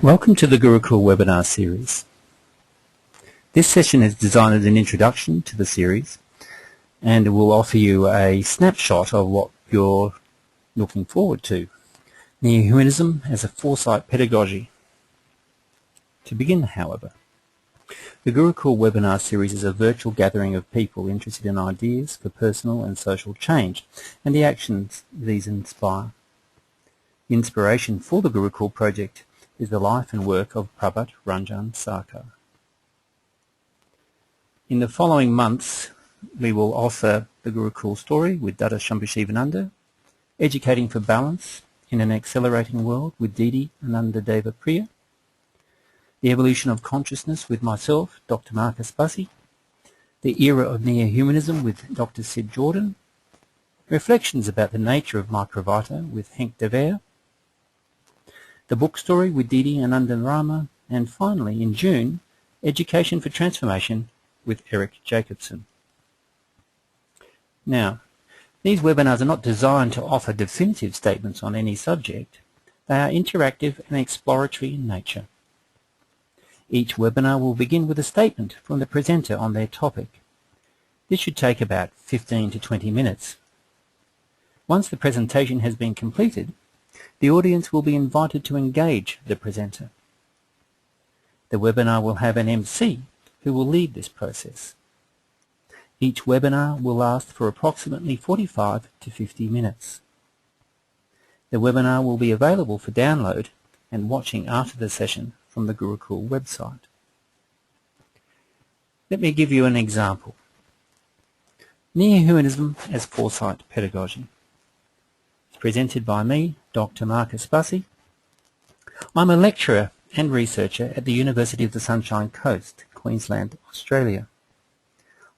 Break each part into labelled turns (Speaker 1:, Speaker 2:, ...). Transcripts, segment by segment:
Speaker 1: Welcome to the Gurukula Webinar series. This session is designed as an introduction to the series and it will offer you a snapshot of what you're looking forward to. Nearhumanism as a Foresight pedagogy. To begin, however, the Gurukula Webinar series is a virtual gathering of people interested in ideas for personal and social change and the actions these inspire. The inspiration for the Gurukula project is the life and work of Prabhat Ranjan Sarkar. In the following months, we will offer the Gurukula story with Dada Shambhushivananda, Educating for Balance in an Accelerating World with Didi Anandadeva Priya, The Evolution of Consciousness with myself, Dr. Marcus Bussey, The Era of Nearhumanism with Dr. Sid Jordan, Reflections about the Nature of Microvita with Henk de Veer, The Book Story with Didi Anandarama, and finally, in June, Education for Transformation with Eric Jacobson. Now, these webinars are not designed to offer definitive statements on any subject. They are interactive and exploratory in nature. Each webinar will begin with a statement from the presenter on their topic. This should take about 15 to 20 minutes. Once the presentation has been completed, the audience will be invited to engage the presenter. The webinar will have an MC who will lead this process. Each webinar will last for approximately 45 to 50 minutes. The webinar will be available for download and watching after the session from the Gurukula website. Let me give you an example. Nearhumanism as Foresight pedagogy. Presented by me, Dr. Marcus Bussey. I'm a lecturer and researcher at the University of the Sunshine Coast, Queensland, Australia.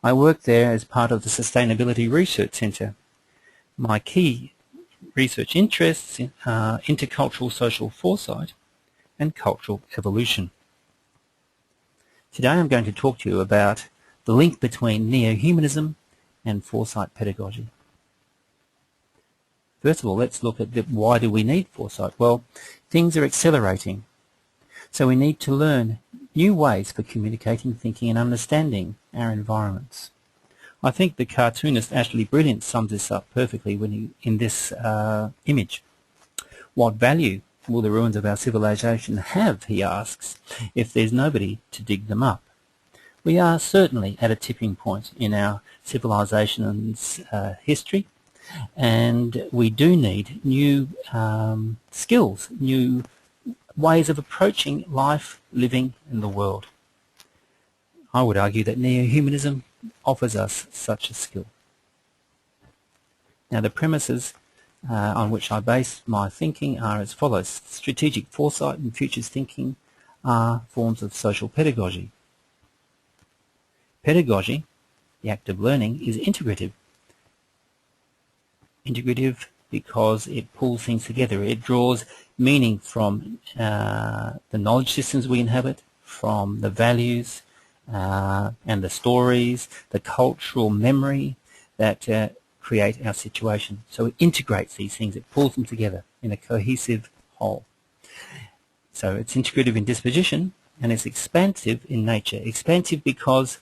Speaker 1: I work there as part of the Sustainability Research Centre. My key research interests are intercultural social foresight and cultural evolution. Today I'm going to talk to you about the link between neohumanism and Foresight pedagogy. First of all, let's look at why do we need foresight? Well, things are accelerating, so we need to learn new ways for communicating, thinking and understanding our environments. I think the cartoonist Ashley Brilliant sums this up perfectly in this image. What value will the ruins of our civilization have, he asks, if there's nobody to dig them up? We are certainly at a tipping point in our civilization's history, and we do need new skills, new ways of approaching life, living in the world. I would argue that neohumanism offers us such a skill. Now the premises on which I base my thinking are as follows. Strategic foresight and futures thinking are forms of social pedagogy. Pedagogy, the act of learning, is integrative. Integrative because it pulls things together. It draws meaning from the knowledge systems we inhabit, from the values and the stories, the cultural memory that create our situation. So it integrates these things, it pulls them together in a cohesive whole. So it's integrative in disposition and it's expansive in nature. Expansive because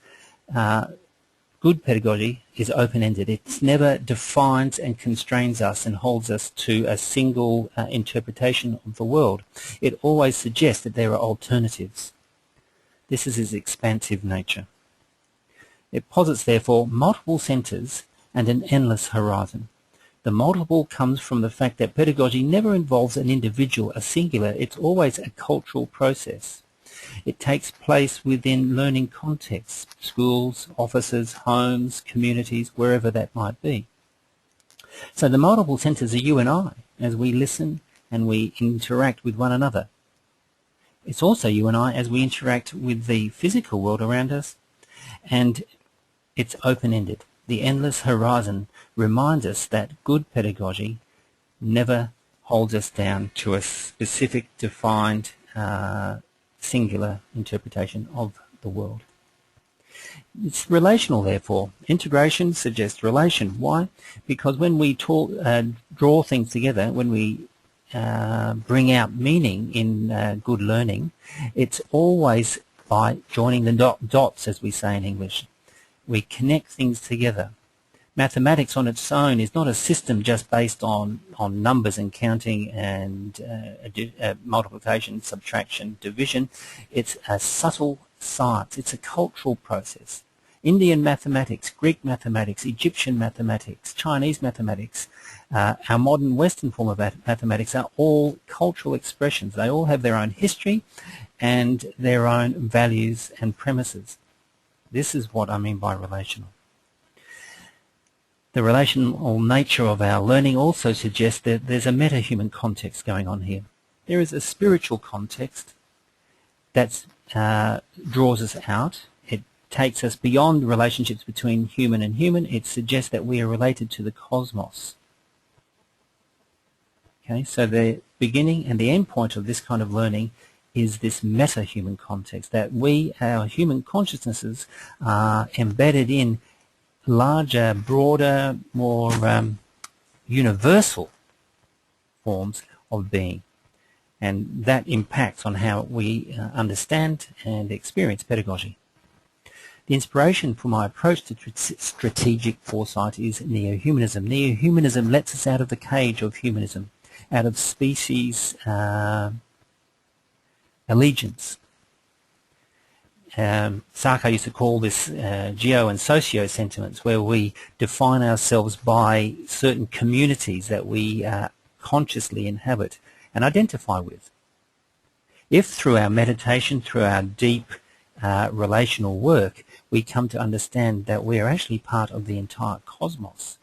Speaker 1: good pedagogy is open-ended. It never defines and constrains us and holds us to a single interpretation of the world. It always suggests that there are alternatives. This is its expansive nature. It posits, therefore, multiple centres and an endless horizon. The multiple comes from the fact that pedagogy never involves an individual, a singular. It's always a cultural process. It takes place within learning contexts, schools, offices, homes, communities, wherever that might be. So the multiple centres are you and I as we listen and we interact with one another. It's also you and I as we interact with the physical world around us, and it's open-ended. The endless horizon reminds us that good pedagogy never holds us down to a specific, defined, singular interpretation of the world. It's relational, therefore. Integration suggests relation. Why? Because when we draw things together, when we bring out meaning in good learning, it's always by joining the dots, as we say in English. We connect things together. Mathematics on its own is not a system just based on numbers and counting and multiplication, subtraction, division. It's a subtle science. It's a cultural process. Indian mathematics, Greek mathematics, Egyptian mathematics, Chinese mathematics, our modern Western form of mathematics are all cultural expressions. They all have their own history and their own values and premises. This is what I mean by relational. The relational nature of our learning also suggests that there's a meta-human context going on here. There is a spiritual context that draws us out. It takes us beyond relationships between human and human. It suggests that we are related to the cosmos. Okay, so the beginning and the end point of this kind of learning is this meta-human context, that our human consciousnesses are embedded in larger, broader, more universal forms of being. And that impacts on how we understand and experience pedagogy. The inspiration for my approach to strategic foresight is Nearhumanism. Nearhumanism lets us out of the cage of humanism, out of species allegiance. Sarko used to call this geo and socio sentiments, where we define ourselves by certain communities that we consciously inhabit and identify with. If through our meditation, through our deep relational work, we come to understand that we are actually part of the entire cosmos,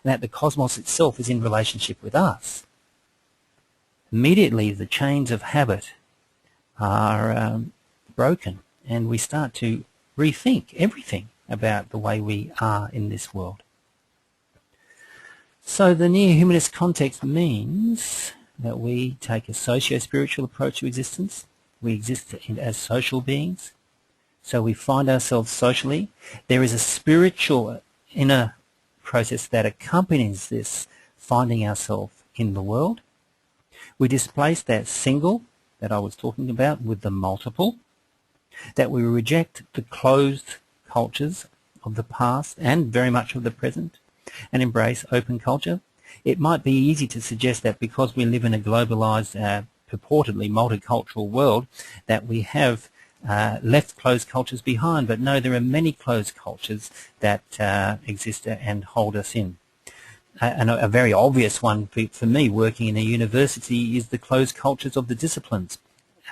Speaker 1: and that the cosmos itself is in relationship with us, immediately the chains of habit are broken, and we start to rethink everything about the way we are in this world. So the near-humanist context means that we take a socio-spiritual approach to existence. We exist as social beings, so we find ourselves socially. There is a spiritual inner process that accompanies this finding ourselves in the world. We displace that single that I was talking about with the multiple, that we reject the closed cultures of the past and very much of the present and embrace open culture. It might be easy to suggest that because we live in a globalized, purportedly multicultural world, that we have left closed cultures behind, but no, there are many closed cultures that exist and hold us in. And a very obvious one for me working in a university is the closed cultures of the disciplines.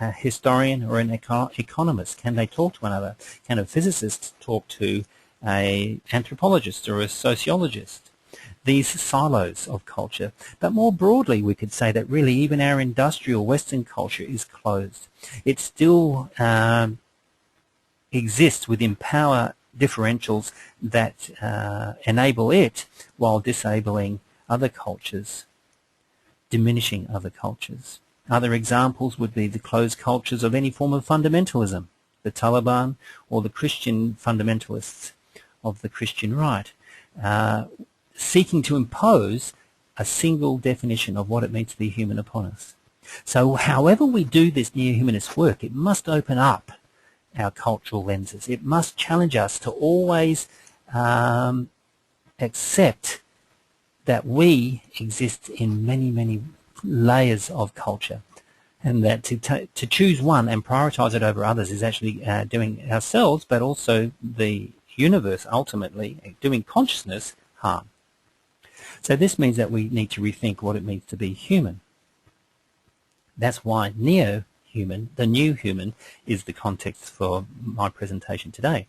Speaker 1: A historian or an economist, can they talk to one another? Can a physicist talk to an anthropologist or a sociologist? These silos of culture. But more broadly, we could say that really even our industrial Western culture is closed. It still exists within power differentials that enable it while disabling other cultures, diminishing other cultures. Other examples would be the closed cultures of any form of fundamentalism, the Taliban or the Christian fundamentalists of the Christian right, seeking to impose a single definition of what it means to be human upon us. So however we do this near-humanist work, it must open up our cultural lenses. It must challenge us to always accept that we exist in many, many layers of culture, and that to choose one and prioritize it over others is actually doing ourselves, but also the universe, ultimately doing consciousness harm. So this means that we need to rethink what it means to be human. That's why neo-human, the new human, is the context for my presentation today.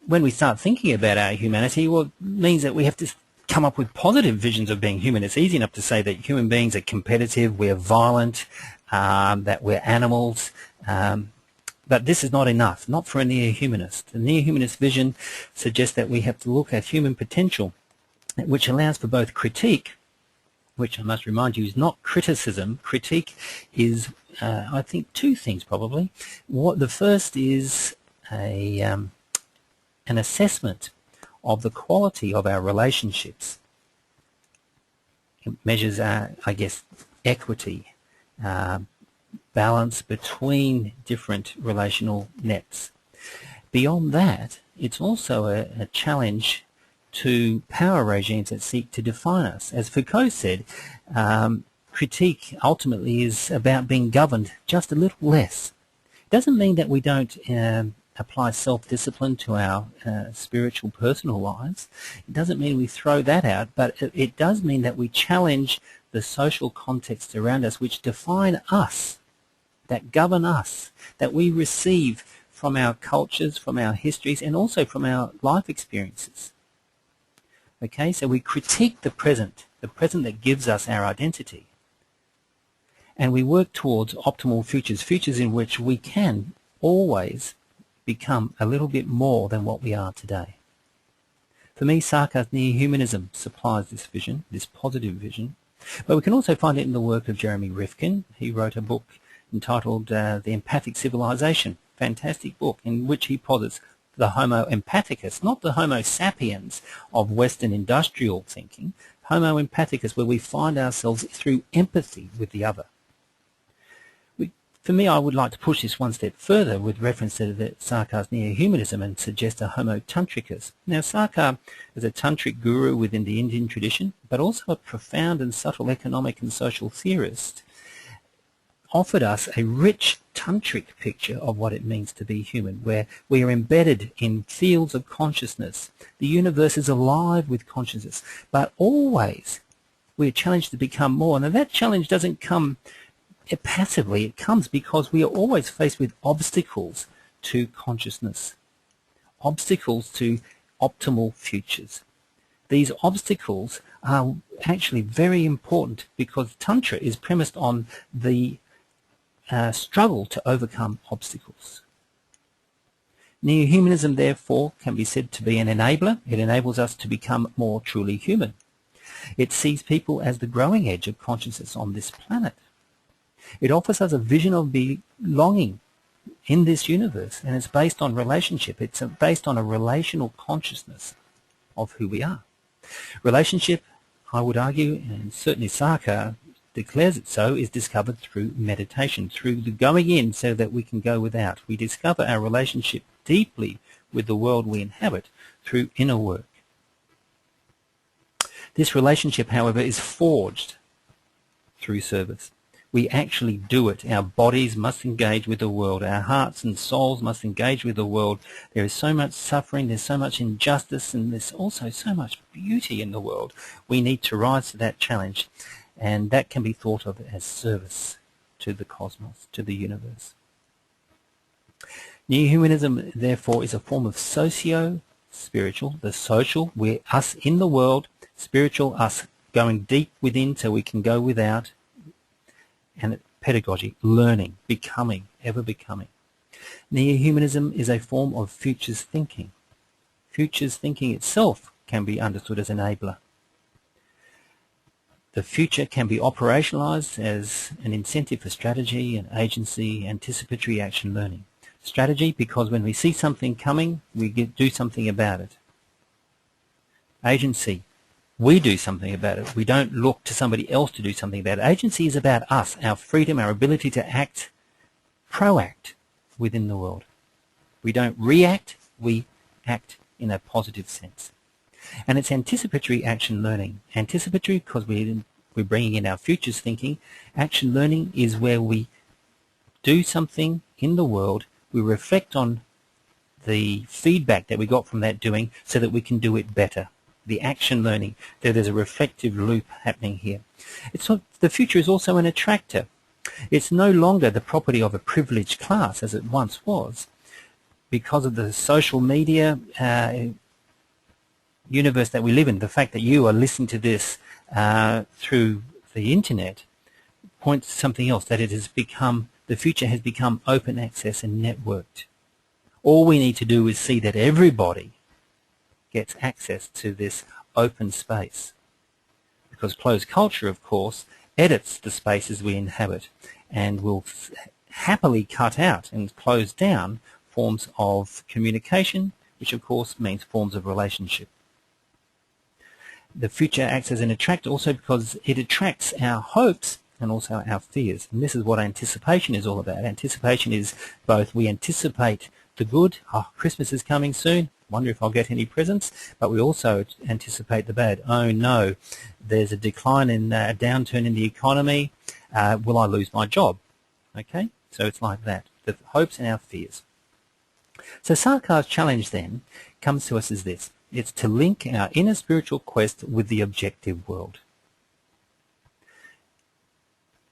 Speaker 1: When we start thinking about our humanity, well, it means that we have to come up with positive visions of being human. It's easy enough to say that human beings are competitive, we're violent, that we're animals, but this is not enough, not for a neo-humanist. The neo-humanist vision suggests that we have to look at human potential, which allows for both critique, which I must remind you is not criticism. Critique is, I think, two things probably. The first is an assessment of the quality of our relationships It measures, I guess, equity, balance between different relational nets. Beyond that, it's also a challenge to power regimes that seek to define us. As Foucault said, critique ultimately is about being governed just a little less. It doesn't mean that we don't apply self-discipline to our spiritual personal lives. It doesn't mean we throw that out, but it does mean that we challenge the social contexts around us which define us, that govern us, that we receive from our cultures, from our histories, and also from our life experiences. Okay, so we critique the present that gives us our identity. And we work towards optimal futures, futures in which we can always become a little bit more than what we are today. For me, Sarkar's Nearhumanism supplies this vision, this positive vision, but we can also find it in the work of Jeremy Rifkin. He wrote a book entitled The Empathic Civilization, fantastic book in which he posits the Homo empathicus, not the Homo sapiens of Western industrial thinking, Homo empathicus, where we find ourselves through empathy with the other. For me, I would like to push this one step further with reference to Sarkar's Nearhumanism and suggest a Homo tantricus. Now, Sarkar is a tantric guru within the Indian tradition, but also a profound and subtle economic and social theorist, offered us a rich tantric picture of what it means to be human, where we are embedded in fields of consciousness. The universe is alive with consciousness, but always we are challenged to become more. Now, that challenge doesn't come passively. It comes because we are always faced with obstacles to consciousness, obstacles to optimal futures. These obstacles are actually very important because Tantra is premised on the struggle to overcome obstacles. Nearhumanism, therefore, can be said to be an enabler. It enables us to become more truly human. It sees people as the growing edge of consciousness on this planet. It offers us a vision of belonging in this universe, and it's based on relationship. It's based on a relational consciousness of who we are. Relationship, I would argue, and certainly Sarkar declares it so, is discovered through meditation, through the going in so that we can go without. We discover our relationship deeply with the world we inhabit through inner work. This relationship, however, is forged through service. We actually do it. Our bodies must engage with the world. Our hearts and souls must engage with the world. There is so much suffering, there's so much injustice, and there's also so much beauty in the world. We need to rise to that challenge, and that can be thought of as service to the cosmos, to the universe. Nearhumanism, therefore, is a form of socio-spiritual, the social, we're us in the world, spiritual, us going deep within so we can go without, and pedagogy, learning, becoming, ever becoming. Nearhumanism is a form of futures thinking. Futures thinking itself can be understood as enabler. The future can be operationalized as an incentive for strategy and agency, anticipatory action learning. Strategy, because when we see something coming, we do something about it. Agency, we do something about it. We don't look to somebody else to do something about it. Agency is about us, our freedom, our ability to act, proact within the world. We don't react, we act in a positive sense. And it's anticipatory action learning. Anticipatory because we're bringing in our futures thinking. Action learning is where we do something in the world, we reflect on the feedback that we got from that doing so that we can do it better. The action learning, there's a reflective loop happening here. The future is also an attractor. It's no longer the property of a privileged class as it once was. Because of the social media universe that we live in, the fact that you are listening to this through the internet points to something else, that the future has become open access and networked. All we need to do is see that everybody gets access to this open space. Because closed culture, of course, edits the spaces we inhabit and will happily cut out and close down forms of communication, which of course means forms of relationship. The future acts as an attractor also because it attracts our hopes and also our fears. And this is what anticipation is all about. Anticipation is both we anticipate the good, oh, Christmas is coming soon, wonder if I'll get any presents, but we also anticipate the bad. Oh no, there's a decline in a downturn in the economy, will I lose my job? Okay, so it's like that, the hopes and our fears. So Sarkar's challenge then comes to us as this. It's to link our inner spiritual quest with the objective world.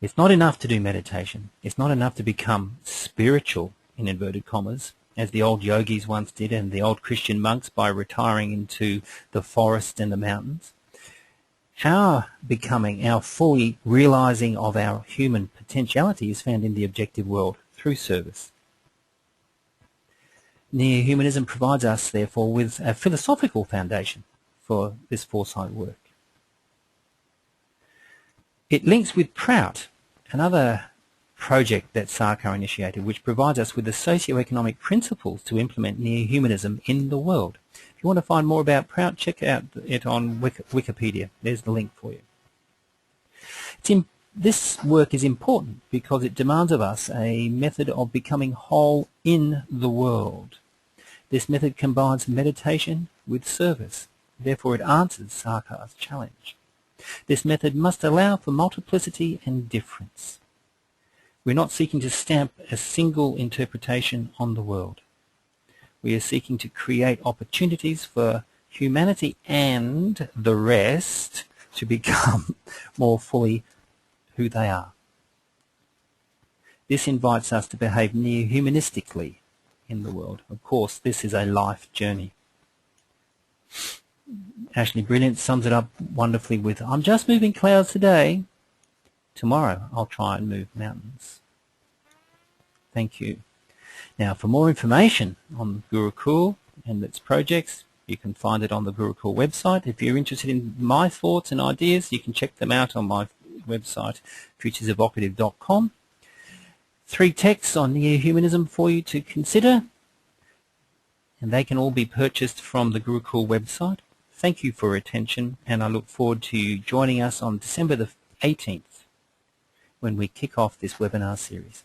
Speaker 1: It's not enough to do meditation. It's not enough to become spiritual, in inverted commas, as the old yogis once did and the old Christian monks by retiring into the forest and the mountains. Our becoming, our fully realizing of our human potentiality is found in the objective world through service. Nearhumanism provides us, therefore, with a philosophical foundation for this Foresight work. It links with Prout, another project that Sarkar initiated, which provides us with the SocioEconomic Principles to implement Nearhumanism in the world. If you want to find more about Prout, check out it on Wikipedia. There's the link for you. This work is important because it demands of us a method of becoming whole in the world. This method combines meditation with service. Therefore, it answers Sarkar's challenge. This method must allow for multiplicity and difference. We're not seeking to stamp a single interpretation on the world. We are seeking to create opportunities for humanity and the rest to become more fully who they are. This invites us to behave near-humanistically in the world. Of course, this is a life journey. Ashley Brilliant sums it up wonderfully with, I'm just moving clouds today. Tomorrow I'll try and move mountains. Thank you. Now, for more information on Gurukul and its projects, you can find it on the Gurukul website. If you're interested in my thoughts and ideas, you can check them out on my website, futuresevocative.com. 3 texts on Nearhumanism for you to consider, and they can all be purchased from the Gurukul website. Thank you for your attention, and I look forward to you joining us on December the 18th when we kick off this webinar series.